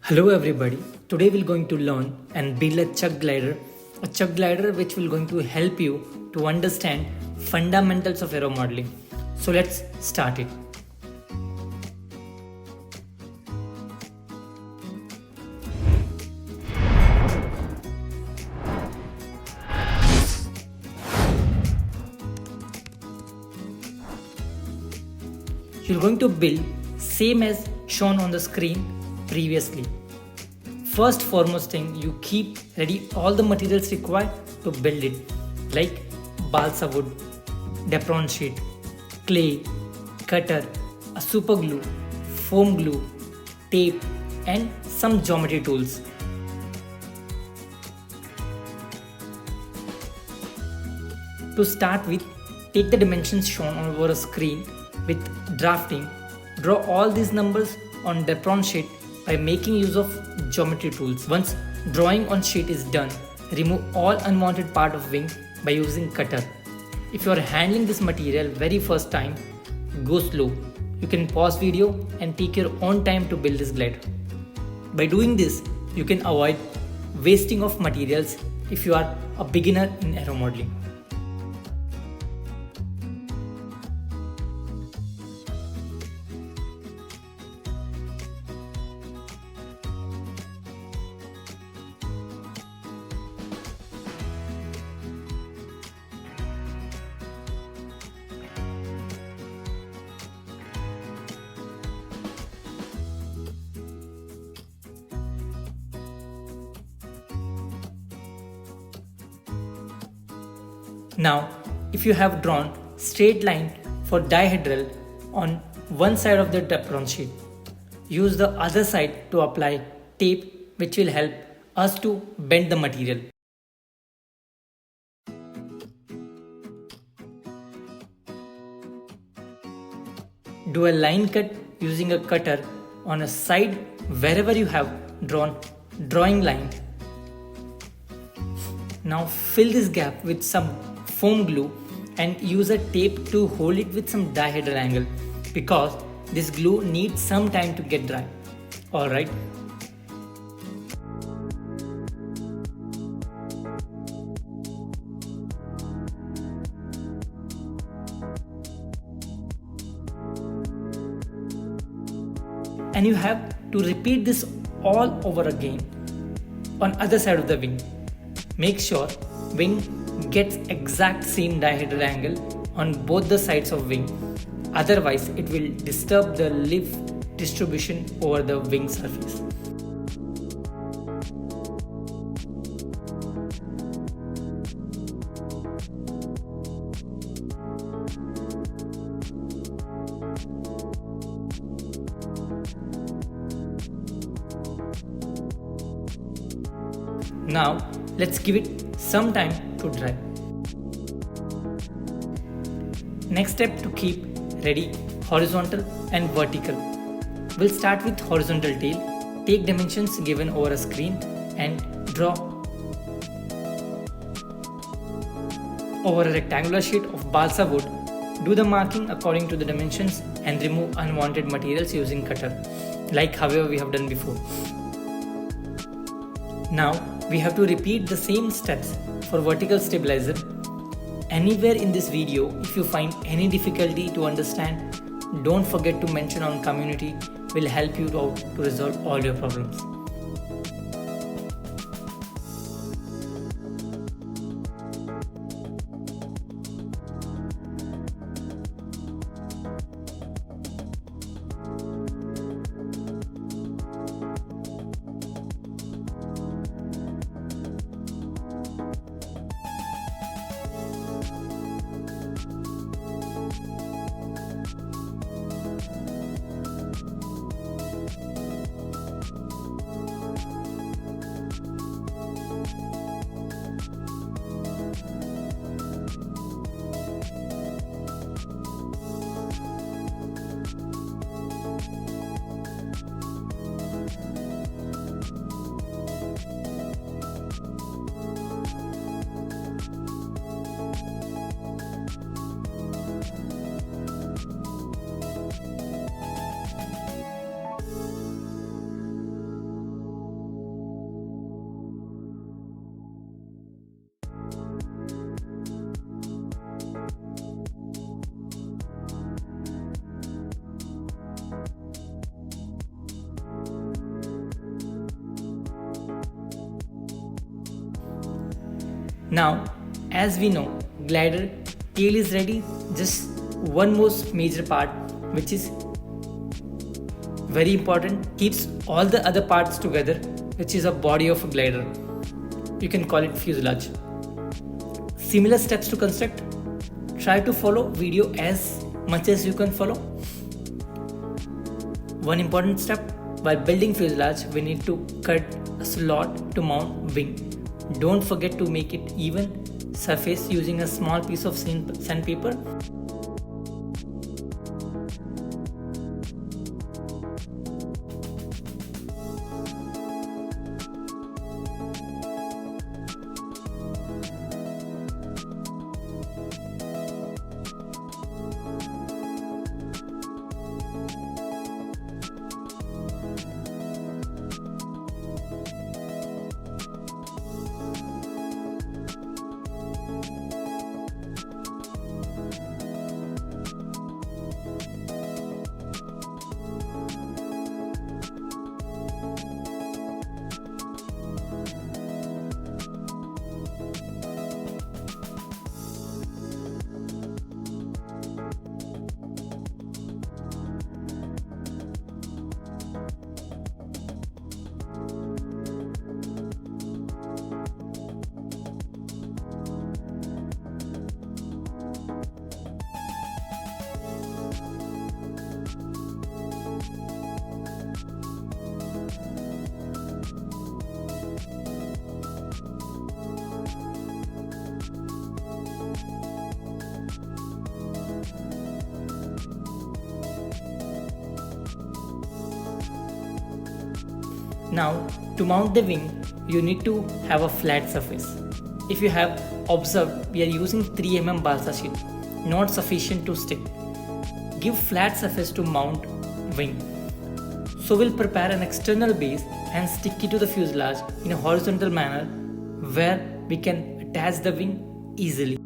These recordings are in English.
Hello everybody, today we're going to learn and build a chuck glider which will going to help you to understand fundamentals of aeromodeling. So let's start it. You're going to build same as shown on the screen previously. First foremost thing, you keep ready all the materials required to build it, like balsa wood, Depron sheet, clay, cutter, a super glue, foam glue, tape and some geometry tools. To start with, take the dimensions shown over a screen with drafting. Draw all these numbers on Depron sheet by making use of geometry tools. Once drawing on sheet is done, remove all unwanted part of wing by using cutter. If you are handling this material very first time, go slow. You can pause video and take your own time to build this glider. By doing this, you can avoid wasting of materials if you are a beginner in aeromodeling. Now, if you have drawn straight line for dihedral on one side of the Depron sheet, use the other side to apply tape, which will help us to bend the material. Do a line cut using a cutter on a side wherever you have drawn drawing line. Now fill this gap with some foam glue and use a tape to hold it with some dihedral angle because this glue needs some time to get dry. Alright. And you have to repeat this all over again on other side of the wing. Make sure wing gets exact same dihedral angle on both the sides of wing. Otherwise, it will disturb the lift distribution over the wing surface. Now, let's give it some time to dry. Next step to keep ready horizontal and vertical. We'll start with horizontal tail. Take dimensions given over a screen and draw over a rectangular sheet of balsa wood. Do the marking according to the dimensions and remove unwanted materials using cutter, like however we have done before. Now, we have to repeat the same steps for vertical stabilizer. Anywhere in this video, if you find any difficulty to understand, don't forget to mention on community. Will help you out to resolve all your problems. Now, as we know, glider tail is ready. Just one most major part, which is very important, keeps all the other parts together, which is a body of a glider. You can call it fuselage. Similar steps to construct. Try to follow video as much as you can follow. One important step, while building fuselage, we need to cut a slot to mount wing. Don't forget to make it even surface using a small piece of sandpaper. Now, to mount the wing, you need to have a flat surface. If you have observed, we are using 3 mm balsa sheet, not sufficient to stick. Give flat surface to mount wing. So we'll prepare an external base and stick it to the fuselage in a horizontal manner where we can attach the wing easily.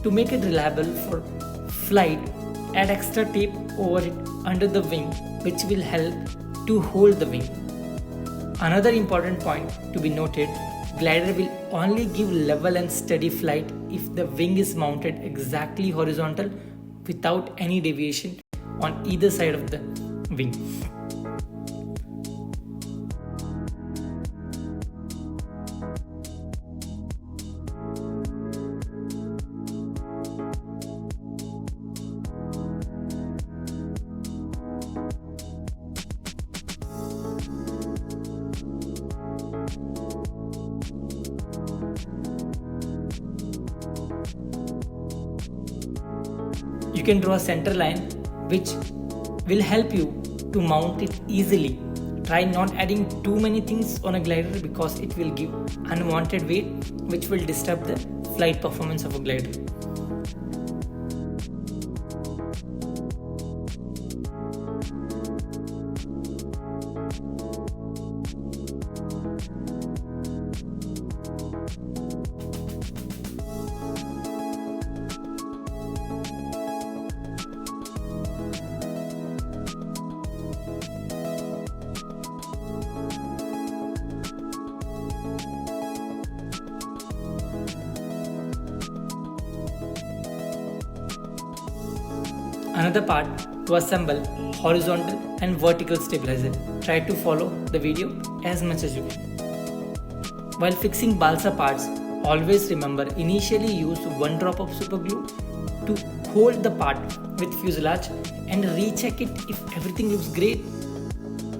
To make it reliable for flight, add extra tape over it under the wing, which will help to hold the wing. Another important point to be noted, glider will only give level and steady flight if the wing is mounted exactly horizontal without any deviation on either side of the wing. You can draw a center line which will help you to mount it easily. Try not adding too many things on a glider because it will give unwanted weight which will disturb the flight performance of a glider. Another part to assemble horizontal and vertical stabilizer. Try to follow the video as much as you can. While fixing balsa parts, always remember initially use 1 drop of super glue to hold the part with fuselage and recheck it. If everything looks great,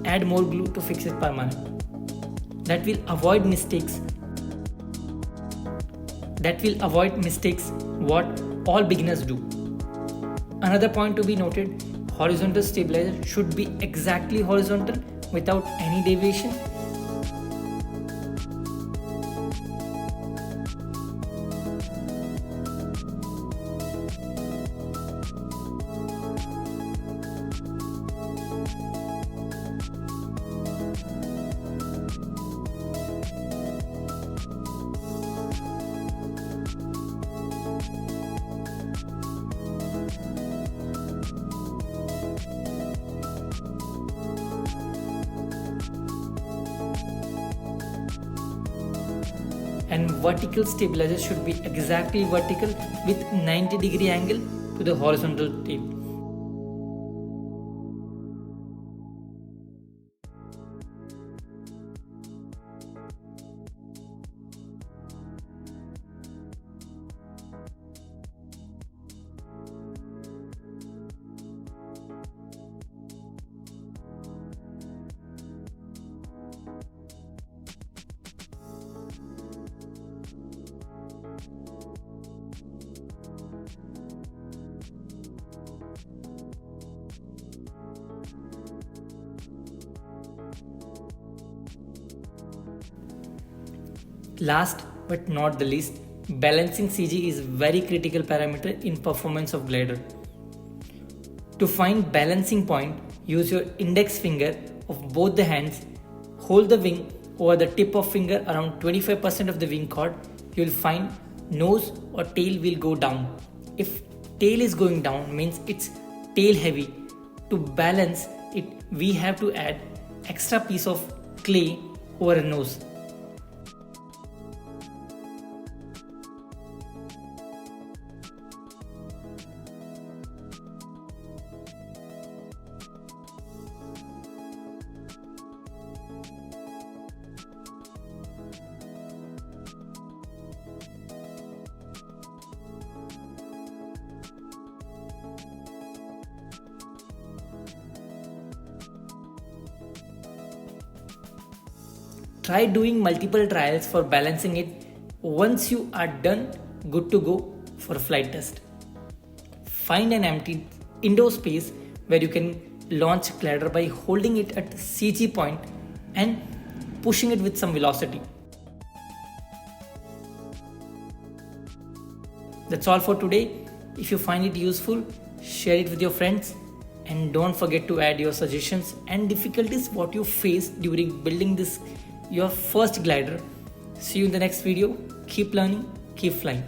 add more glue to fix it permanently. That will avoid mistakes what all beginners do. Another point to be noted, horizontal stabilizer should be exactly horizontal without any deviation. And vertical stabilizer should be exactly vertical with 90-degree angle to the horizontal tail. Last but not the least, balancing CG is very critical parameter in performance of glider. To find balancing point, use your index finger of both the hands, hold the wing over the tip of finger around 25% of the wing chord. You will find nose or tail will go down. If tail is going down means it's tail heavy. To balance it, we have to add extra piece of clay over a nose. Try doing multiple trials for balancing it. Once you are done, good to go for a flight test. Find an empty indoor space where you can launch glider by holding it at CG point and pushing it with some velocity. That's all for today. If you find it useful, share it with your friends. And don't forget to add your suggestions and difficulties what you faced during building your first glider. See you in the next video. Keep learning, keep flying.